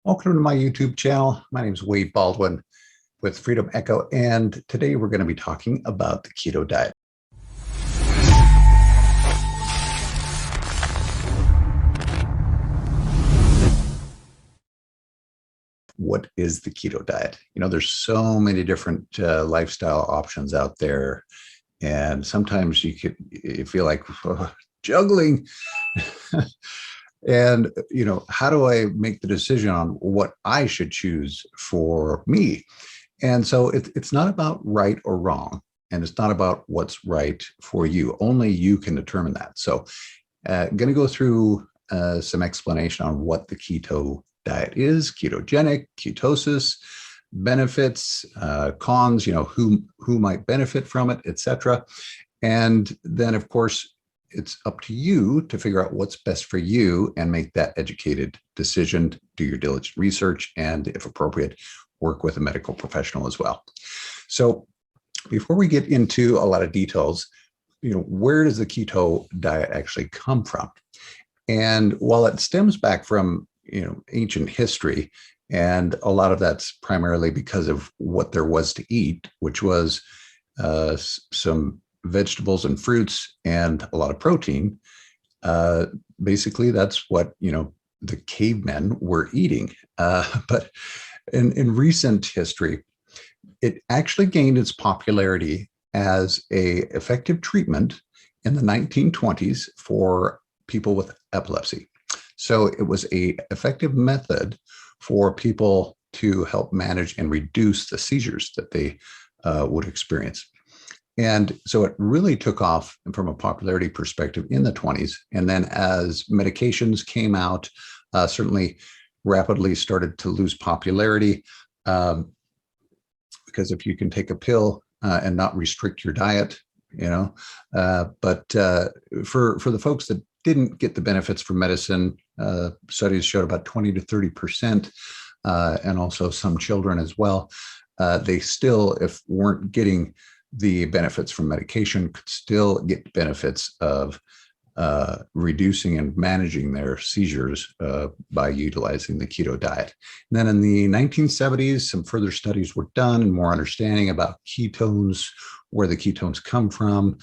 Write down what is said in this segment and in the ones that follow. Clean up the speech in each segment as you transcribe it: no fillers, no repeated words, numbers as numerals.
Welcome to my YouTube channel. My name is Wade Baldwin with Freedom Echo, and today we're going to be talking about the keto diet. What is the keto diet? There's so many different lifestyle options out there, and sometimes you feel like juggling. And, how do I make the decision on what I should choose for me? And so it's not about right or wrong, and it's not about what's right for you. Only you can determine that. So I'm going to go through some explanation on what the keto diet is, ketogenic, ketosis, benefits, cons, who might benefit from it, etc. And then, of course, it's up to you to figure out what's best for you and make that educated decision, do your diligent research, and if appropriate, work with a medical professional as well. So before we get into a lot of details, where does the keto diet actually come from? And while it stems back from, ancient history, and a lot of that's primarily because of what there was to eat, which was some vegetables and fruits and a lot of protein. Basically, that's what, the cavemen were eating. But in recent history, it actually gained its popularity as a effective treatment in the 1920s for people with epilepsy. So it was a effective method for people to help manage and reduce the seizures that they would experience. And so it really took off from a popularity perspective in the 20s. And then as medications came out, certainly rapidly started to lose popularity, because if you can take a pill and not restrict your diet, but for the folks that didn't get the benefits from medicine, studies showed about 20 to 30%, and also some children as well, they still, if weren't getting the benefits from medication, could still get benefits of reducing and managing their seizures by utilizing the keto diet. And then in the 1970s, some further studies were done and more understanding about ketones, where the ketones come from,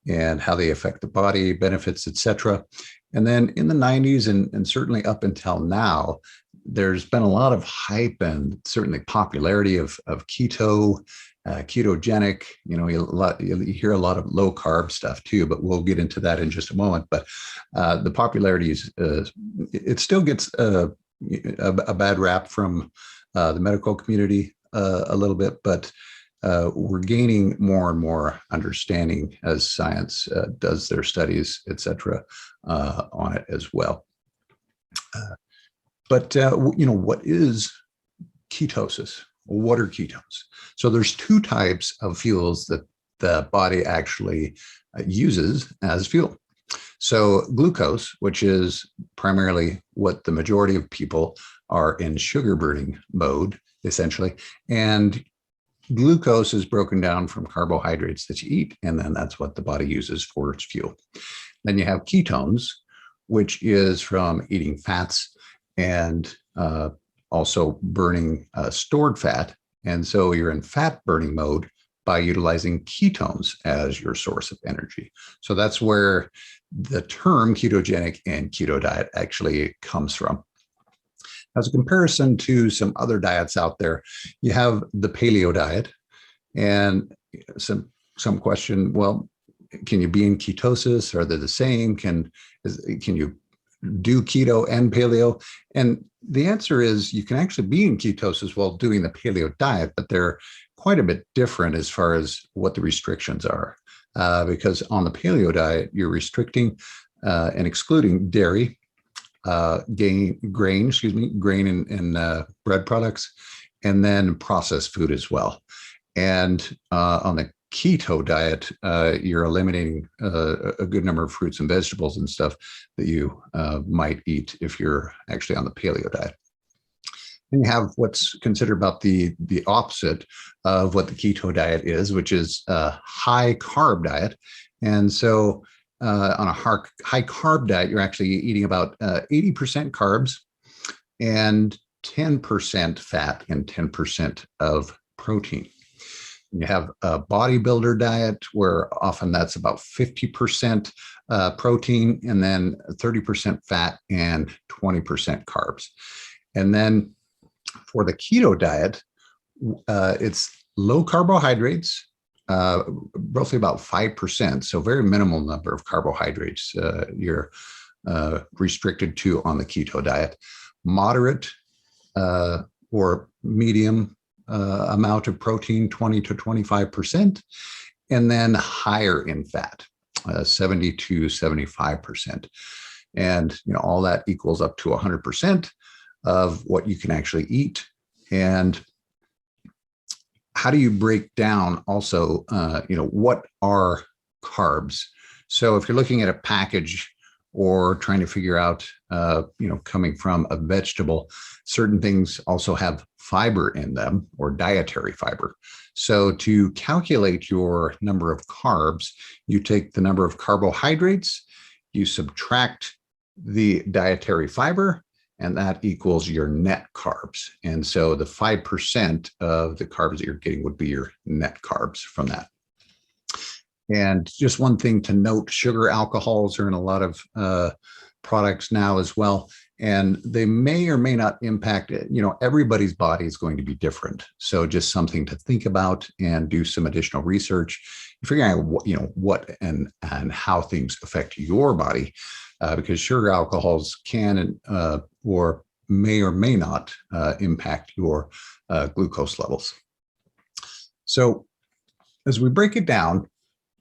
and how they affect the body, benefits, etc. And then in the 90s and certainly up until now, there's been a lot of hype and certainly popularity of keto, ketogenic. You hear a lot of low carb stuff too, but we'll get into that in just a moment. But the popularity is, it still gets a bad rap from the medical community a little bit, but we're gaining more and more understanding as science does their studies, etc., on it as well. But what is ketosis? What are ketones? So there's two types of fuels that the body actually uses as fuel. So glucose, which is primarily what the majority of people are in sugar burning mode, essentially, and glucose is broken down from carbohydrates that you eat, and then that's what the body uses for its fuel. Then you have ketones, which is from eating fats and also burning stored fat. And so you're in fat burning mode by utilizing ketones as your source of energy. So that's where the term ketogenic and keto diet actually comes from. As a comparison to some other diets out there, you have the paleo diet, and some question, well, can you be in ketosis? Are they the same? Can you do keto and paleo? And the answer is you can actually be in ketosis while doing the paleo diet, but they're quite a bit different as far as what the restrictions are. Because on the paleo diet, you're restricting and excluding dairy, grain and bread products, and then processed food as well. And on the keto diet, you're eliminating a good number of fruits and vegetables and stuff that you might eat if you're actually on the paleo diet. Then you have what's considered about the opposite of what the keto diet is, which is a high carb diet. And so on a high carb diet, you're actually eating about 80% carbs and 10% fat and 10% of protein. You have a bodybuilder diet where often that's about 50% protein and then 30% fat and 20% carbs. And then for the keto diet, it's low carbohydrates, roughly about 5%. So very minimal number of carbohydrates you're restricted to on the keto diet. Moderate or medium amount of protein, 20 to 25%, and then higher in fat, 70 to 75%. And all that equals up to 100% of what you can actually eat. And how do you break down also, what are carbs? So if you're looking at a package or trying to figure out, coming from a vegetable, certain things also have fiber in them or dietary fiber. So to calculate your number of carbs, you take the number of carbohydrates, you subtract the dietary fiber, and that equals your net carbs. And so the 5% of the carbs that you're getting would be your net carbs from that. And just one thing to note, sugar alcohols are in a lot of products now as well. And they may or may not impact it. Everybody's body is going to be different. So just something to think about and do some additional research, figuring out what and how things affect your body, because sugar alcohols can or may not impact your glucose levels. So as we break it down,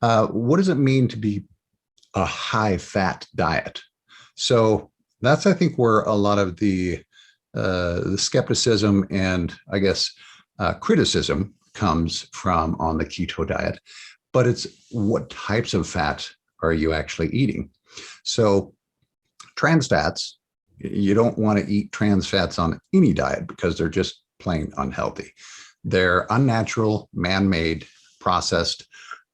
what does it mean to be a high fat diet? So that's, I think, where a lot of the skepticism and I guess criticism comes from on the keto diet. But it's what types of fat are you actually eating? So trans fats, you don't want to eat trans fats on any diet because they're just plain unhealthy. They're unnatural, man-made, processed,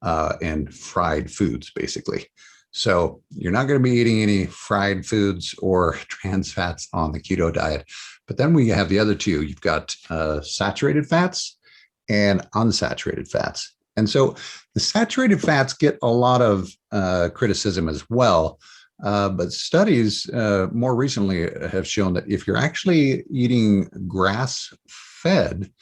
and fried foods, basically. So you're not going to be eating any fried foods or trans fats on the keto diet. But then we have the other two. You've got saturated fats and unsaturated fats. And so the saturated fats get a lot of criticism as well. But studies more recently have shown that if you're actually eating grass-fed,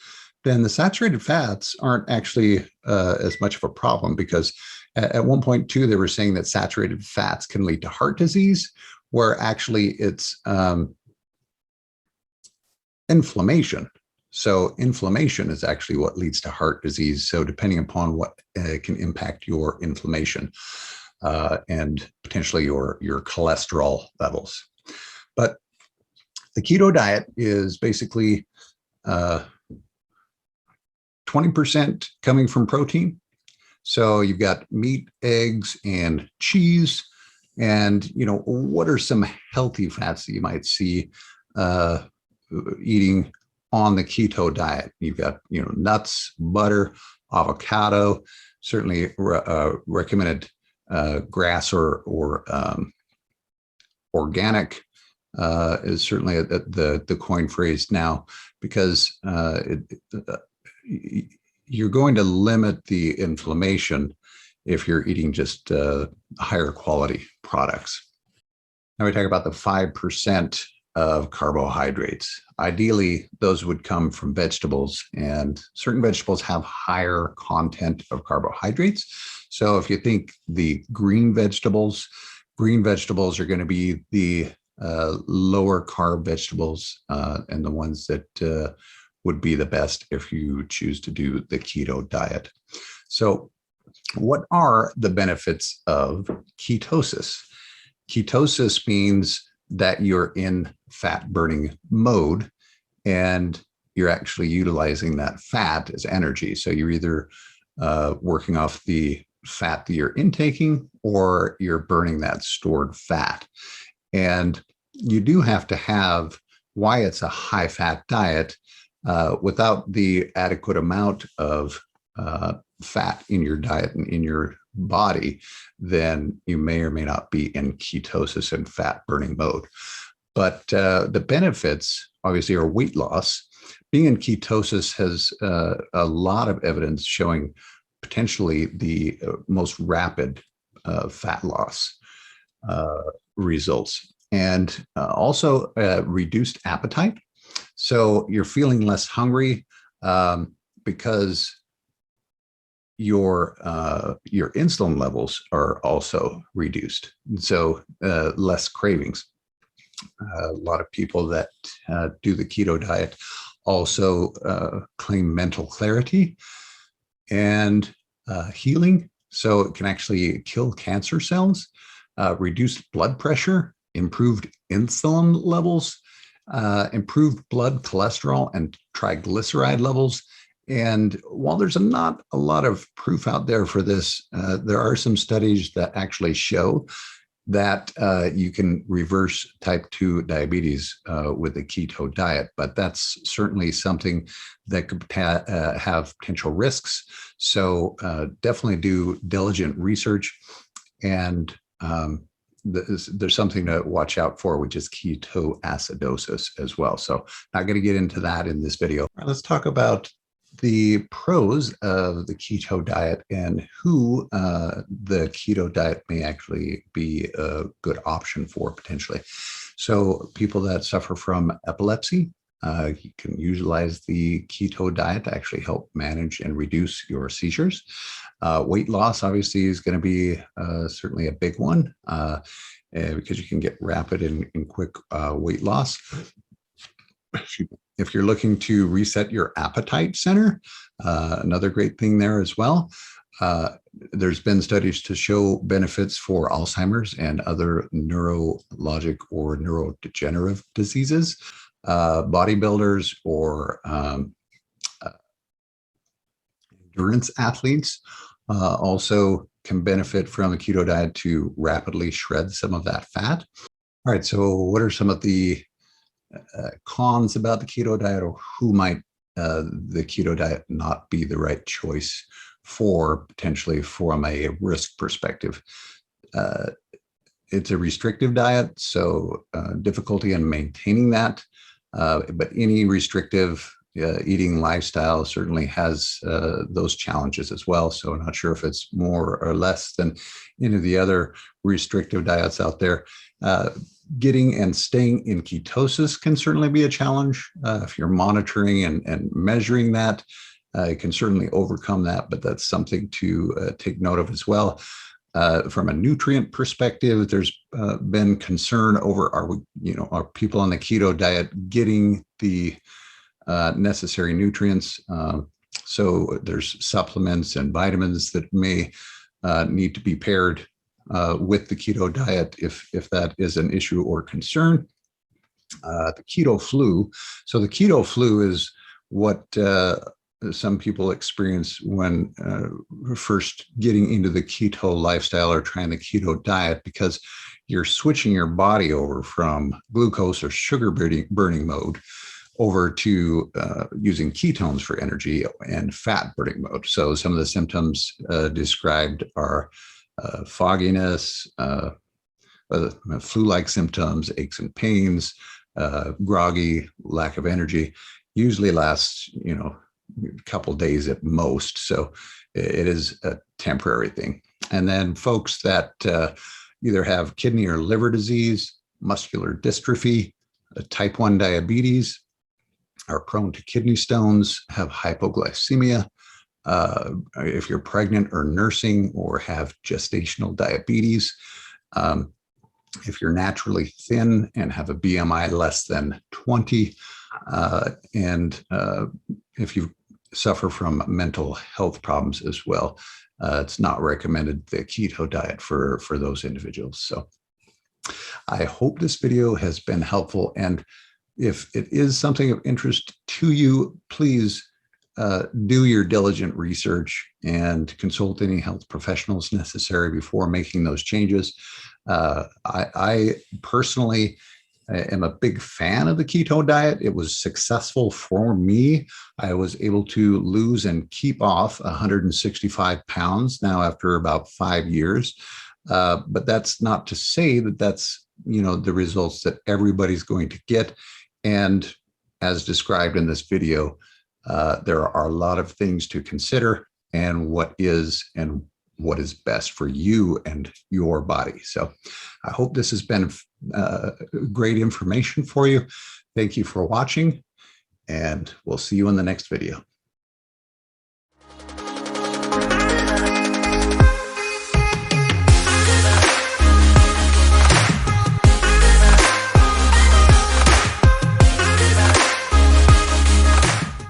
then the saturated fats aren't actually as much of a problem, because at one point too, they were saying that saturated fats can lead to heart disease, where actually it's inflammation. So inflammation is actually what leads to heart disease. So depending upon what can impact your inflammation and potentially your cholesterol levels. But the keto diet is basically 20% coming from protein. So you've got meat, eggs, and cheese. And, what are some healthy fats that you might see eating on the keto diet? You've got, nuts, butter, avocado, certainly recommended grass or organic is certainly the coin phrase now, because you're going to limit the inflammation if you're eating just higher quality products. Now we talk about the 5% of carbohydrates. Ideally, those would come from vegetables, and certain vegetables have higher content of carbohydrates. So if you think the green vegetables are going to be the lower carb vegetables and the ones that would be the best if you choose to do the keto diet. So what are the benefits of ketosis? Ketosis means that you're in fat burning mode and you're actually utilizing that fat as energy. So you're either working off the fat that you're intaking or you're burning that stored fat. And you do have to have why it's a high fat diet. Without the adequate amount of fat in your diet and in your body, then you may or may not be in ketosis and fat burning mode. But the benefits obviously are weight loss. Being in ketosis has a lot of evidence showing potentially the most rapid fat loss results, and also reduced appetite. So you're feeling less hungry because your insulin levels are also reduced, and so less cravings. A lot of people that do the keto diet also claim mental clarity and healing. So it can actually kill cancer cells, reduce blood pressure, improved insulin levels, improved blood cholesterol and triglyceride levels. And while there's not a lot of proof out there for this, there are some studies that actually show that you can reverse type 2 diabetes with the keto diet, but that's certainly something that could have potential risks. So definitely do diligent research, and there's something to watch out for, which is ketoacidosis as well. So not going to get into that in this video. All right, let's talk about the pros of the keto diet and who the keto diet may actually be a good option for potentially. So people that suffer from epilepsy, you can utilize the keto diet to actually help manage and reduce your seizures. Weight loss obviously is going to be certainly a big one because you can get rapid and quick weight loss. If you're looking to reset your appetite center, another great thing there as well. There's been studies to show benefits for Alzheimer's and other neurologic or neurodegenerative diseases. Bodybuilders or endurance athletes also can benefit from the keto diet to rapidly shred some of that fat. All right, so what are some of the cons about the keto diet, or who might the keto diet not be the right choice for potentially from a risk perspective? It's a restrictive diet, so difficulty in maintaining that, but any restrictive eating lifestyle certainly has those challenges as well. So I'm not sure if it's more or less than any of the other restrictive diets out there. Getting and staying in ketosis can certainly be a challenge. If you're monitoring and measuring that, you can certainly overcome that, but that's something to take note of as well. From a nutrient perspective, there's been concern over are people on the keto diet getting the necessary nutrients? So there's supplements and vitamins that may need to be paired with the keto diet if that is an issue or concern. The keto flu. So the keto flu is what some people experience when first getting into the keto lifestyle or trying the keto diet, because you're switching your body over from glucose or sugar burning mode over to using ketones for energy and fat burning mode. So some of the symptoms described are fogginess, flu-like symptoms, aches and pains, groggy, lack of energy. Usually lasts, a couple of days at most. So it is a temporary thing. And then folks that either have kidney or liver disease, muscular dystrophy, type 1 diabetes, are prone to kidney stones, have hypoglycemia. If you're pregnant or nursing or have gestational diabetes, if you're naturally thin and have a BMI less than 20, and if you suffer from mental health problems as well, it's not recommended the keto diet for those individuals. So I hope this video has been helpful. And if it is something of interest to you, please do your diligent research and consult any health professionals necessary before making those changes. I personally am a big fan of the keto diet. It was successful for me. I was able to lose and keep off 165 pounds now after about 5 years. But that's not to say that that's the results that everybody's going to get. And as described in this video, there are a lot of things to consider and what is best for you and your body. So I hope this has been great information for you. Thank you for watching, and we'll see you in the next video.